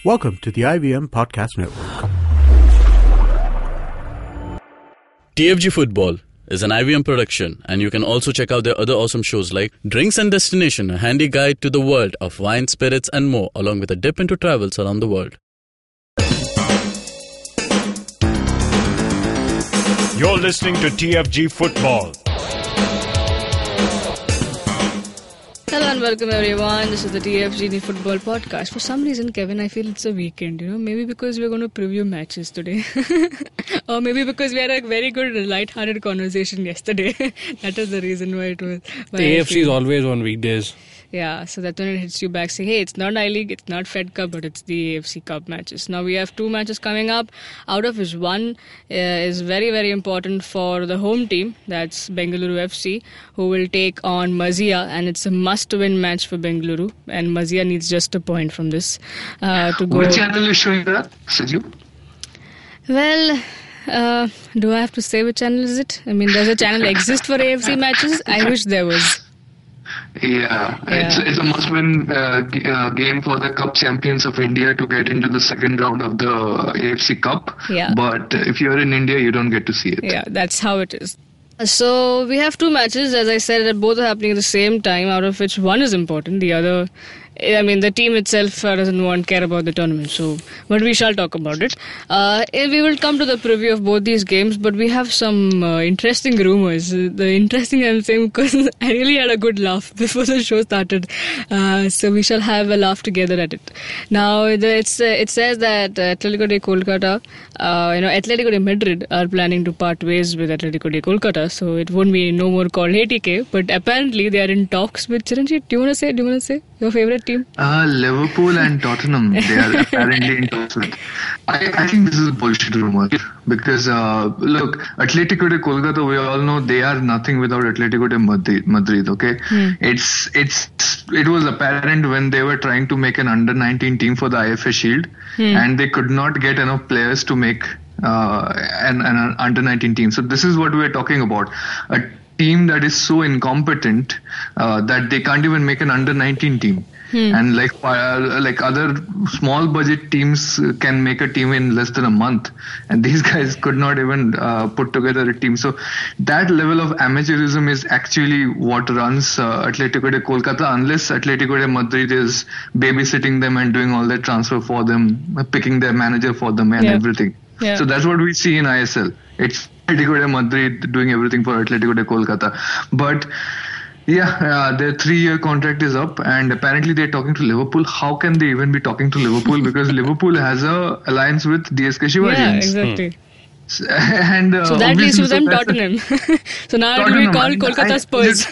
Welcome to the IVM Podcast Network. TFG Football is an IVM production, and you can also check out their other awesome shows like Drinks and Destination, a handy guide to the world of wine, spirits and more, along with a dip into travels around the world. You're listening to TFG Football. Hello and welcome everyone. This is the TFG Football Podcast. For some reason, Kevin, I feel it's a weekend, maybe because we're going to preview matches today. Or maybe because we had a very good light-hearted conversation yesterday. That is the reason why it was. The AFC is always on weekdays. Yeah, so that's when it hits you back saying, hey, it's not I-League, it's not Fed Cup, but it's the AFC Cup matches. Now we have two matches coming up, out of which one is very, very important for the home team. That's Bengaluru FC, who will take on Mazia, and it's a must-win match for Bengaluru, and Mazia needs just a point from this to go. Which channel is showing that, Saju? Well, do I have to say which channel is it? I mean, does a channel exist for AFC matches? I wish there was. Yeah. It's a must-win game for the Cup champions of India to get into the second round of the AFC Cup. Yeah. But if you're in India, you don't get to see it. Yeah, that's how it is. So we have two matches, as I said, that both are happening at the same time, out of which one is important, the other, the team itself doesn't care about the tournament, but we shall talk about it. We will come to the preview of both these games, but we have some interesting rumours. The interesting I'm saying because I really had a good laugh before the show started, so we shall have a laugh together at it. Now, it says that Atletico de Kolkata, Atletico de Madrid are planning to part ways with Atletico de Kolkata, so it won't be no more called ATK, but apparently they are in talks with Chiranjeev. Do you want to say your favourite team? Liverpool and Tottenham, they are apparently in talks with. I think this is a bullshit rumor because, look, Atletico de Kolkata, we all know they are nothing without Atletico de Madrid, okay? It was apparent when they were trying to make an under-19 team for the IFA Shield and they could not get enough players to make an under-19 team. So this is what we're talking about. A team that is so incompetent that they can't even make an under-19 team. And like other small budget teams can make a team in less than a month, and these guys could not even put together a team. So that level of amateurism is actually what runs Atletico de Kolkata, unless Atletico de Madrid is babysitting them and doing all their transfer for them, picking their manager for them and everything. Yeah. So that's what we see in ISL. It's Atletico de Madrid doing everything for Atletico de Kolkata. But their 3-year contract is up, and apparently they're talking to Liverpool. How can they even be talking to Liverpool? Because Liverpool has a alliance with DSK Shivaji. Yeah, exactly. And, so that leaves to them Tottenham. So now it will be called Kolkata Spurs.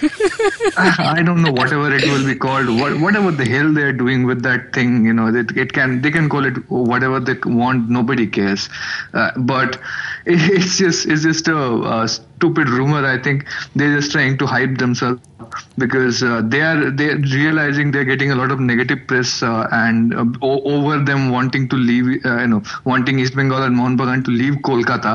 I don't know, whatever it will be called, whatever the hell they're doing with that thing, they can call it whatever they want. Nobody cares. But it's just a stupid rumor. I think they're just trying to hype themselves because they're realizing they're getting a lot of negative press and over them wanting to leave, wanting East Bengal and Mohun Bagan to leave Kolkata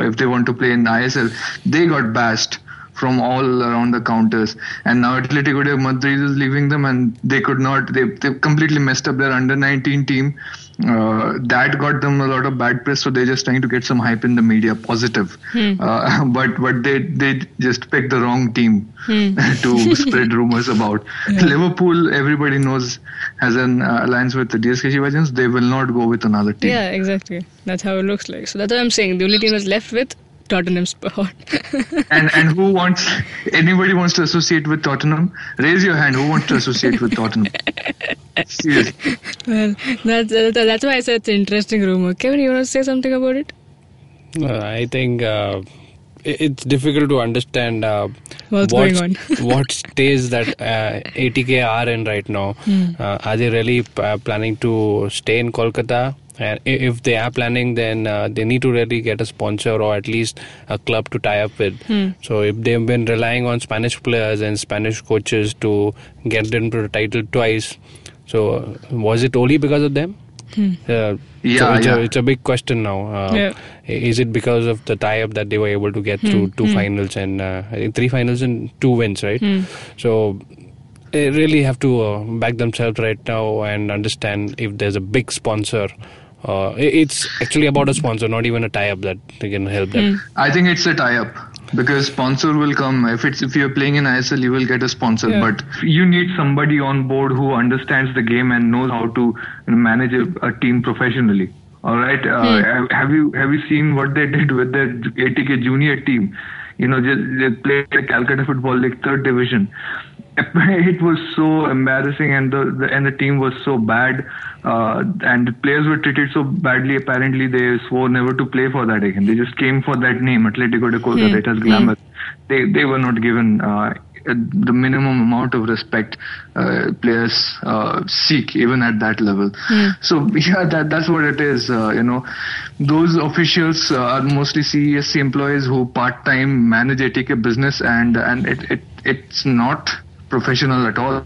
if they want to play in ISL. They got bashed from all around the counters, and now Atletico de Madrid is leaving them, and they completely messed up their under-19 team. That got them a lot of bad press, so they're just trying to get some hype in the media, positive. But they just picked the wrong team to spread rumors about. Liverpool, everybody knows, has an alliance with the DSK Shivajans. They will not go with another team. Yeah, exactly. That's how it looks like. So that's what I'm saying. The only team that's left with Tottenham spot. and anybody wants to associate with Tottenham? Raise your hand. Who wants to associate with Tottenham? Seriously. Well, that's why I said it's an interesting rumor. Kevin, you want to say something about it? I think it's difficult to understand what's going on. What stage that ATK are in right now. Are they really planning to stay in Kolkata? And if they are planning, then they need to really get a sponsor or at least a club to tie up with. So if they've been relying on Spanish players and Spanish coaches to get them to the title twice, so was it only because of them? It's a big question now. Is it because of the tie-up that they were able to get through two finals and I think 3 finals and 2 wins, right? So they really have to back themselves right now and understand if there's a big sponsor. It's actually about a sponsor, not even a tie-up that can help them. I think it's a tie-up. Because sponsor will come. If you're playing in ISL, you will get a sponsor. Yeah. But you need somebody on board who understands the game and knows how to manage a team professionally. All right. Have you seen what they did with their ATK junior team? They played the Calcutta Football League 3rd Division. It was so embarrassing, and the team was so bad, and the players were treated so badly. Apparently, they swore never to play for that again. They just came for that name, Atletico de Kolkata. It has glamour. They were not given the minimum amount of respect players seek, even at that level. So that's what it is. Those officials are mostly CESC employees who part-time manage ATK business, and it's not professional at all.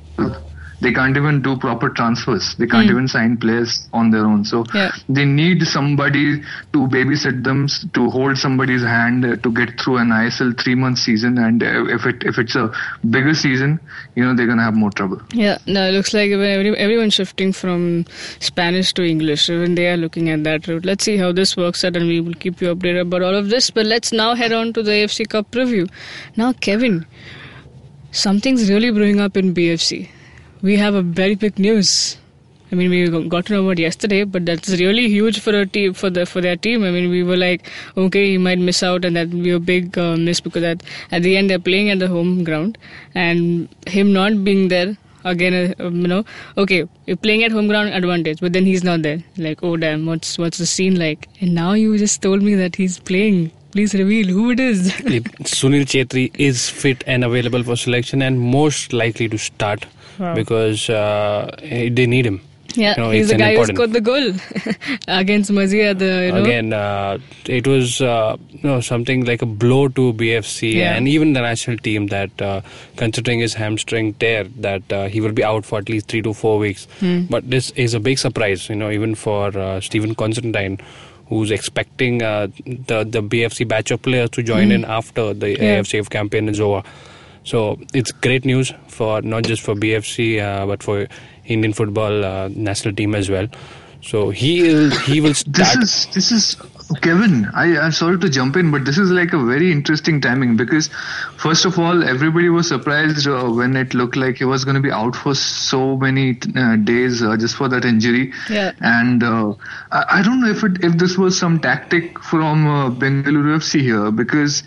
They can't even do proper transfers. They can't even sign players on their own. So they need somebody to babysit them, to hold somebody's hand to get through an ISL 3-month season. And if it's a bigger season, they're going to have more trouble. Yeah, no, it looks like everyone's shifting from Spanish to English. Even they are looking at that route. Let's see how this works out, and we will keep you updated about all of this. But let's now head on to the AFC Cup preview. Now, Kevin, something's really brewing up in BFC. We have a very big news. I mean, we got to know about yesterday, but that's really huge for a team, for their team. I mean, we were like, okay, he might miss out, and that would be a big miss, because at the end they're playing at the home ground, and him not being there again, okay, you're playing at home ground, advantage, but then he's not there. Like, oh damn, what's the scene like? And now you just told me that he's playing. Please reveal who it is. Sunil Chetri is fit and available for selection, and most likely to start. Wow. Because they need him. Yeah, he's the guy who scored the goal against Mazia. Again, it was something like a blow to BFC and even the national team, that considering his hamstring tear, that he will be out for at least 3 to 4 weeks. But this is a big surprise, even for Stephen Constantine, who's expecting the BFC batch of players to join in after the AFCF campaign is over. So it's great news for not just for BFC but for Indian football national team as well. So he will start. This is Kevin. I'm sorry to jump in, but this is like a very interesting timing, because first of all, everybody was surprised when it looked like he was going to be out for so many days just for that injury. Yeah. And I don't know if this was some tactic from Bengaluru FC here, because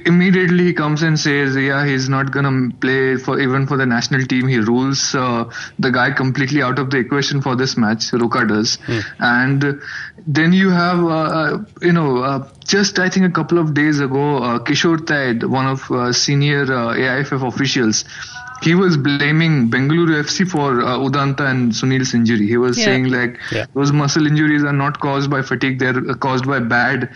immediately he comes and says, he's not gonna play even for the national team. He rules the guy completely out of the equation for this match. Roka does. And then you have just I think a couple of days ago, Kishore Taid, one of senior AIFF officials, he was blaming Bengaluru FC for Udanta and Sunil's injury. He was saying those muscle injuries are not caused by fatigue, they're caused by bad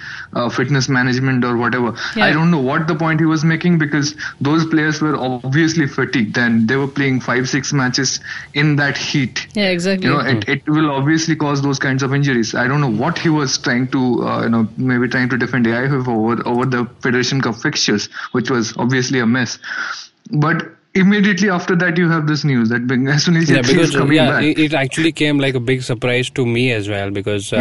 fitness management or whatever. I don't know what the point he was making, because those players were obviously fatigued and they were playing 5-6 matches in that heat. Yeah, exactly. It will obviously cause those kinds of injuries. I don't know what he was trying to, maybe trying to defend AIFF over the Federation Cup fixtures, which was obviously a mess. But immediately after that, you have this news that Sunil Chetri is coming back. It actually came like a big surprise to me as well, because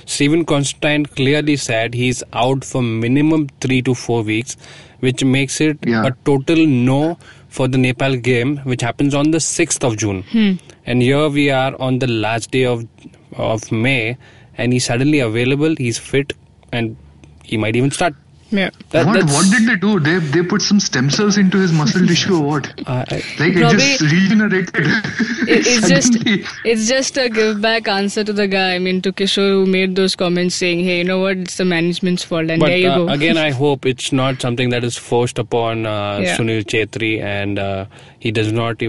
Stephen Constantine clearly said he's out for minimum 3 to 4 weeks, which makes it a total no for the Nepal game, which happens on the 6th of June. And here we are on the last day of May, and he's suddenly available, he's fit, and he might even start. Yeah. What did they do? They put some stem cells into his muscle tissue or what? It just regenerated. It's just a give back answer to the guy. I mean, to Kishore, who made those comments saying, hey, you know what, it's the management's fault, and there you go. Again, I hope it's not something that is forced upon Sunil Chetri, and he does not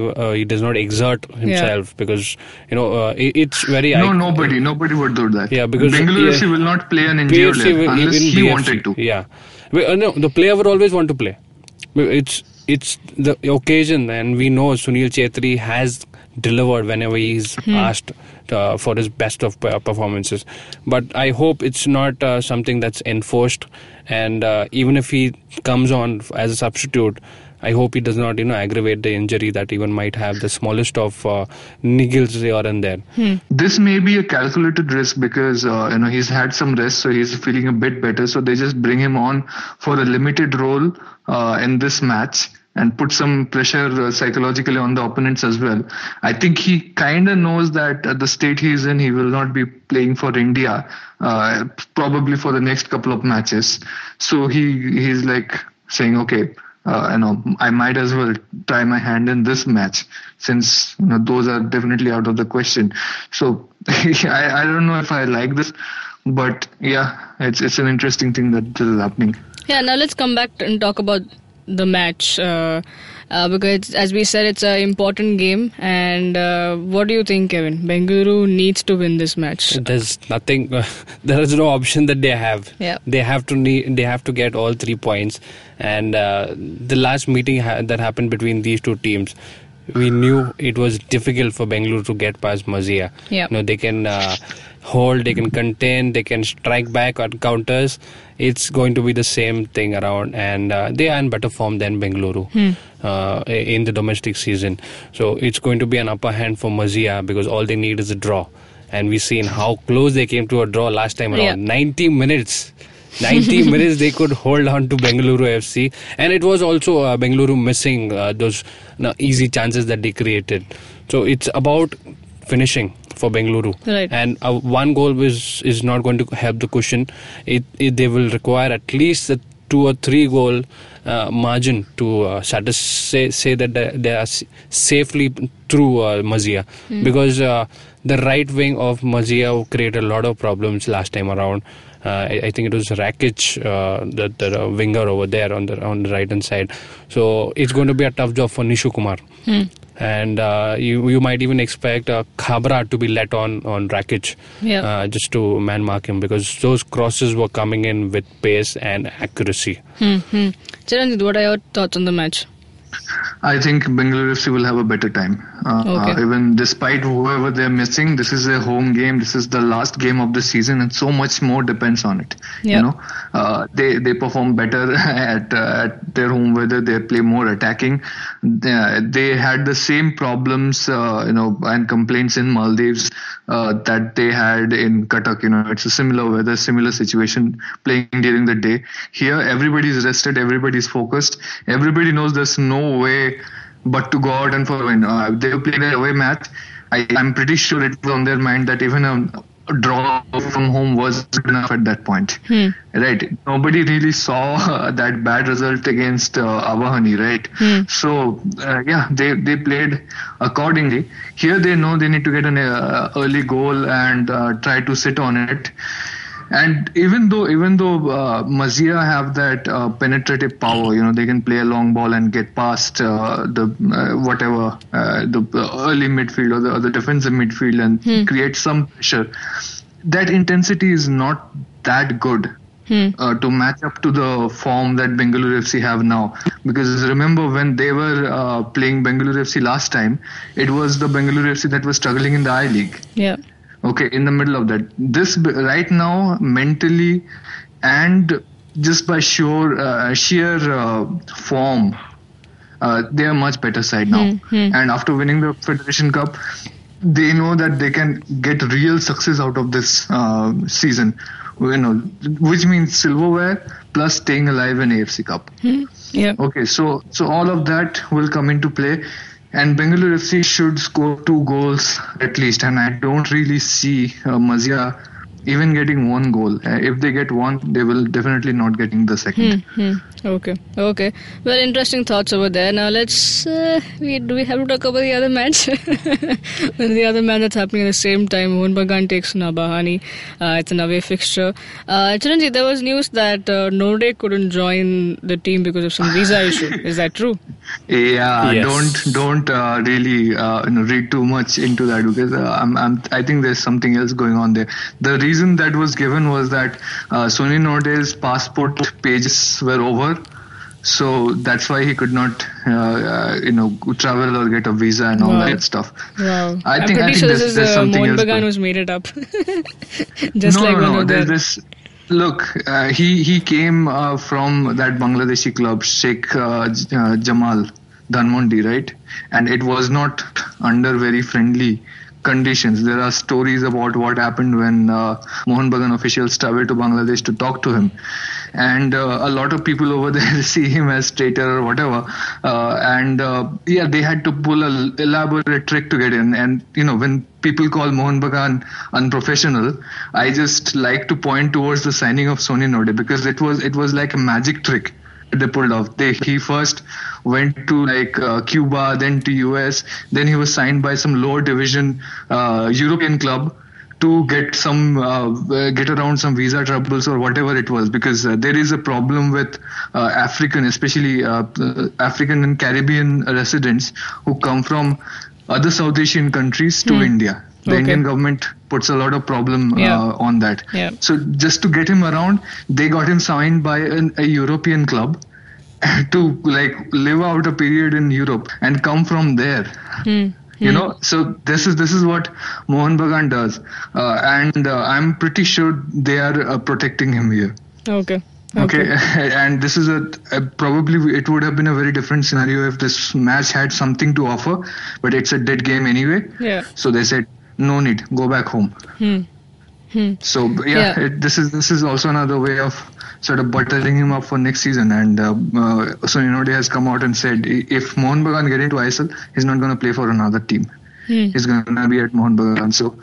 exert himself, because it's very. Nobody would do that. Yeah, because Bengaluru FC will not play an injured player unless he wanted to. Yeah. No, the player would always want to play. It's the occasion, and we know Sunil Chetri has delivered whenever he's asked for his best of performances. But I hope it's not something that's enforced, and even if he comes on as a substitute, I hope he does not, aggravate the injury that even might have the smallest of niggles here and there. This may be a calculated risk because he's had some rest, so he's feeling a bit better. So they just bring him on for a limited role in this match and put some pressure psychologically on the opponents as well. I think he kind of knows that at the state he's in, he will not be playing for India probably for the next couple of matches. So he's like saying, okay, I might as well try my hand in this match since those are definitely out of the question. So I don't know if I like this, but yeah, it's an interesting thing that is happening. Yeah, now let's come back and talk about the match because as we said, it's an important game. And what do you think, Kevin? Bengaluru needs to win this match. There's nothing. There is no option that they have. Yeah. They have to get all 3 points. And the last meeting that happened between these two teams, we knew it was difficult for Bengaluru to get past Mazia. Yeah. They can hold, they can contain, they can strike back on counters. It's going to be the same thing around, and they are in better form than Bengaluru in the domestic season. So it's going to be an upper hand for Mazia because all they need is a draw. And we've seen how close they came to a draw last time around. Yeah. 90 minutes they could hold on to Bengaluru FC, and it was also Bengaluru missing those easy chances that they created. So it's about finishing for Bengaluru, right. And one goal is not going to help the cushion. They will require at least a 2 or 3 goal margin to say that they are safely through Mazia, because the right wing of Mazia created a lot of problems last time around. I think it was Rakic, the winger over there on the right hand side. So it's going to be a tough job for Nishu Kumar. And you might even expect Khabra to be let on Rakic, just to man mark him, because those crosses were coming in with pace and accuracy. Chiranjit, what are your thoughts on the match? I think Bengaluru FC will have a better time. Even despite whoever they're missing, this is a home game. This is the last game of the season, and so much more depends on it. They perform better at their home weather. They play more attacking. They had the same problems, and complaints in Maldives that they had in Cuttack. It's a similar weather, similar situation, playing during the day. Here, everybody's rested, everybody's focused, everybody knows there's no way but to go out and for a win. They played an away match. I'm pretty sure it was on their mind that even a draw from home was good enough at that point. Right? Nobody really saw that bad result against Avahani, right? So, they played accordingly. Here they know they need to get an early goal and try to sit on it. And even though Mazia have that penetrative power, they can play a long ball and get past the early midfield or the defensive midfield and create some pressure. That intensity is not that good to match up to the form that Bengaluru FC have now. Because remember, when they were playing Bengaluru FC last time, it was the Bengaluru FC that was struggling in the I-League. Yeah. Okay, in the middle of that. This right now, mentally and just by sheer form, they are much better side now. And after winning the Federation Cup, they know that they can get real success out of this season, which means silverware plus staying alive in AFC Cup. Okay, so all of that will come into play. And Bengaluru FC should score 2 goals at least. And I don't really see Mazia even getting 1 goal. If they get 1, they will definitely not getting the second. Okay. Well, interesting thoughts over there. Now let's, do we have to talk about the other match? The other match that's happening at the same time. Mohun Bagan takes Nabahani. It's an away fixture. Chiranjit, there was news that Norde couldn't join the team because of some visa issue. Is that true? Yeah, Yes. don't really read too much into that, because I think there's something else going on there. The reason that was given was that Sonny Norde's passport pages were over, so that's why he could not travel or get a visa and all that stuff. Wow. I'm pretty sure this is something Mohun else Bagan going. who's made it up. No. There's Look, he came from that Bangladeshi club, Sheikh Jamal Dhanmondi, right? And it was not under very friendly conditions. There are stories about what happened when Mohun Bagan officials traveled to Bangladesh to talk to him. And a lot of people over there see him as traitor or whatever. They had to pull an elaborate trick to get in. And, when people call Mohun Bagan unprofessional, I just like to point towards the signing of Sony Node, because it was like a magic trick they pulled off. He first went to Cuba, then to US, then he was signed by some lower division European club to get around some visa troubles or whatever it was, because there is a problem with African, especially African and Caribbean residents who come from other South Asian countries to India. The Indian government puts a lot of problem on that. Yeah. So just to get him around, they got him signed by a European club to live out a period in Europe and come from there. So this is what Mohun Bagan does, and I'm pretty sure they are protecting him here. Okay. And this is probably it would have been a very different scenario if this match had something to offer, but it's a dead game anyway. Yeah. So they said, no need, go back home. So this is also another way of sort of buttering him up for next season. And Sony Node has come out and said if Mohun Bagan get into ISL, he's not going to play for another team. He's going to be at Mohun Bagan. So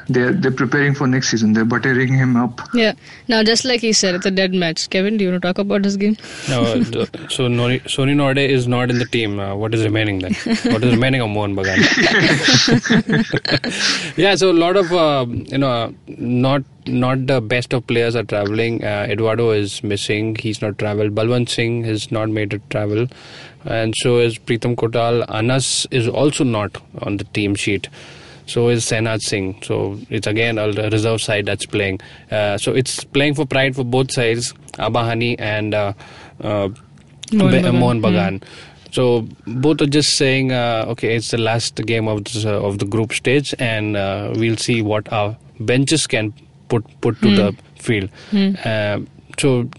they're preparing for next season. They're buttering him up. Yeah. Now, just like he said, it's a dead match. Kevin, do you want to talk about this game? No, so Sony Node is not in the team. What is remaining then? What is remaining of Mohun Bagan? So a lot of not the best of players are traveling. Eduardo is missing. He's not traveled. Balwant Singh has not made it travel. And so is Pritam Kotal. Anas is also not on the team sheet. So is Senaj Singh. So it's again a reserve side that's playing. So it's playing for pride for both sides, Abahani and Mohun Bagan. So both are just saying, it's the last game of the group stage, and we'll see what our benches can put to the field. So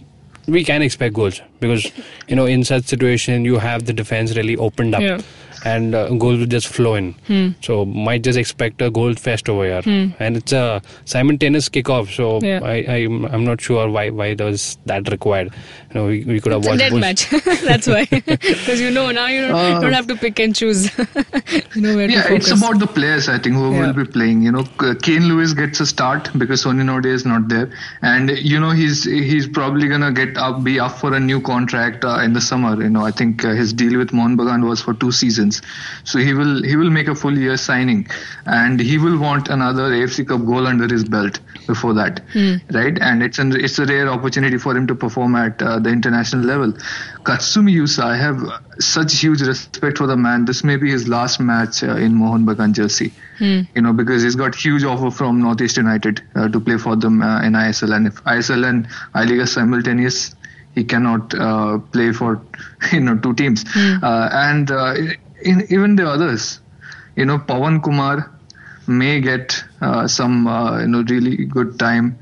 we can expect goals, because in such situation you have the defense really opened up, and goals will just flow in. So might just expect a goal fest over here, and it's a simultaneous kickoff. So I'm not sure why does that required. We could have watched a dead match. That's why, because now you don't have to pick and choose. Where to focus. It's about the players, I think, who will be playing. Kane Lewis gets a start because Sony Node is not there, and he's probably gonna be up for a new contract in the summer. I think his deal with Mohun Bagan was for 2 seasons, so he will make a full year signing, and he will want another AFC Cup goal under his belt before that, right? And it's a rare opportunity for him to perform at the international level. Katsumi Yusa, I have such huge respect for the man. This may be his last match in Mohun Bagan jersey, because he's got huge offer from Northeast United to play for them in ISL, and if ISL and I-League are simultaneous, he cannot play for 2 teams. And even the others, Pawan Kumar may get some really good time,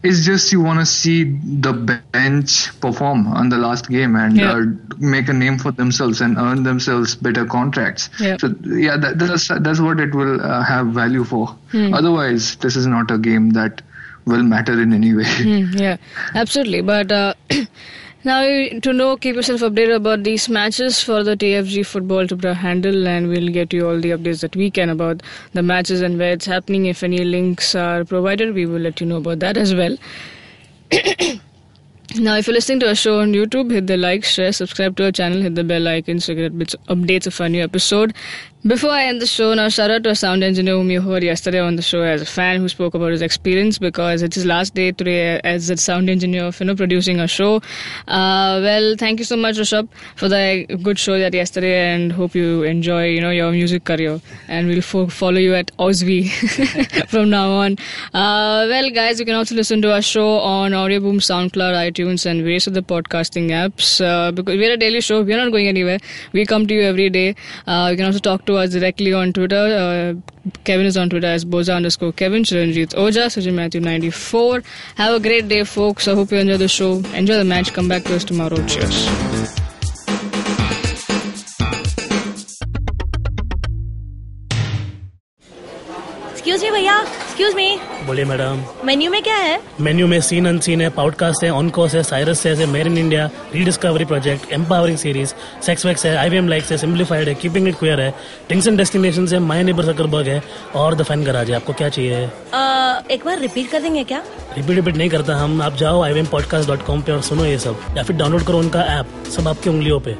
it's just you want to see the bench perform on the last game and make a name for themselves and earn themselves better contracts. So that's what it will have value for. Otherwise, this is not a game that will matter in any way. Absolutely. But now, keep yourself updated about these matches for the TFG Football Twitter handle, and we'll get you all the updates that we can about the matches and where it's happening. If any links are provided, we will let you know about that as well. Now, if you're listening to our show on YouTube, hit the like, share, subscribe to our channel, hit the bell icon so you get updates of our new episode. Before I end the show, now shout out to our sound engineer whom you heard yesterday on the show as a fan who spoke about his experience, because it's his last day today as a sound engineer of producing a show. Well, thank you so much, Rishabh, for the good show that yesterday, and hope you enjoy your music career, and we'll follow you at Ozvi from now on. Well, guys, you can also listen to our show on Audio Boom, SoundCloud, iTunes and various other podcasting apps. Because we're a daily show, we're not going anywhere. We come to you every day. You can also talk to us directly on Twitter. Kevin is on Twitter as Boza_Kevin, Chiranjeet Oja, Sajid Matthew 94. Have a great day, folks. I hope you enjoy the show. Enjoy the match. Come back to us tomorrow. Cheers. Excuse me भैया, excuse me, बोलिए madam. Menu में क्या है? Menu में scene unseen है, podcast है, on course है, Cyrus है, made in India, rediscovery project, empowering series, sex wax है, IVM लाइक्स है, सिंप्लीफाइड है, कीपिंग इट क्वियर है, ड्रिंक्स एंड डेस्टिनेशंस है, माय नेबर जकरबर्ग है और द फैन गराज है। आपको क्या चाहिए? एक बार रिपीट कर देंगे क्या? रिपीट नहीं करता हम। आप जाओ IVMpodcast.com पे और सुनो ये सब, या फिर डाउनलोड करो उनका ऐप, सब आपकी उंगलियों पे।